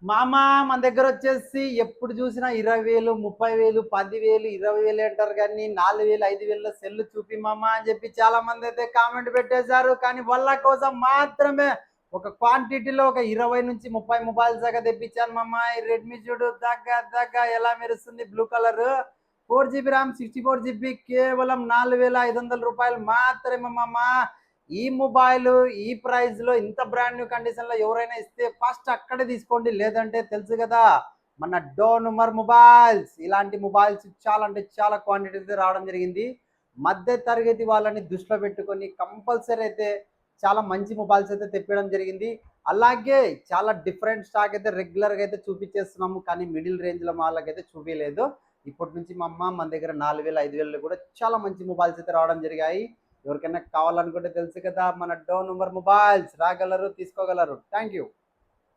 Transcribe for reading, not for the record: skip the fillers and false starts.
మామ మన దగ్గర వచ్చేసి ఎప్పుడు చూసినా 20,000, 30,000, 10,000, 20,000 అంటారు కానీ 4,000, 5,000 సెల్లు చూపి మామ అని చెప్పి చాలా మంది అయితే కామెంట్ పెట్టేశారు. కానీ వాళ్ళ కోసం మాత్రమే ఒక క్వాంటిటీలో ఒక 20 నుంచి 30 మొబైల్స్ దాకా తెప్పించాను మామ. ఈ రెడ్మీ చూడు దగ్గ ఎలా మెరుస్తుంది, blue colour, 4 GB RAM, 64 GB, కేవలం 4,500 రూపాయలు మాత్రమే మామ. ఈ మొబైల్ ఈ ప్రైస్ లో ఇంత బ్రాండ్ న్యూ కండిషన్ లో ఎవరైనా ఇస్తే ఫస్ట్ అక్కడే తీసుకోండి, లేదంటే తెలుసు కదా మన డోనుమర్ మొబైల్స్. ఇలాంటి మొబైల్స్ చాలా అంటే చాలా క్వాంటిటీ రావడం జరిగింది. మధ్య తరగతి వాళ్ళని దృష్టిలో పెట్టుకొని కంపల్సరీ అయితే చాలా మంచి మొబైల్స్ అయితే తెప్పడం జరిగింది. అలాగే చాలా డిఫరెంట్ స్టాక్ అయితే రెగ్యులర్గా అయితే చూపించేస్తున్నాము, కానీ మిడిల్ రేంజ్లో వాళ్ళకైతే చూపించలేదు. ఇప్పటి నుంచి మా అమ్మ మన దగ్గర 4,000, 5,000 కూడా చాలా మంచి మొబైల్స్ అయితే రావడం జరిగాయి. ఎవరికైనా కావాలనుకుంటే తెలుసు కదా మన డోన్ నెంబర్ మొబైల్స్ రాగలరు, తీసుకోగలరు. Thank you.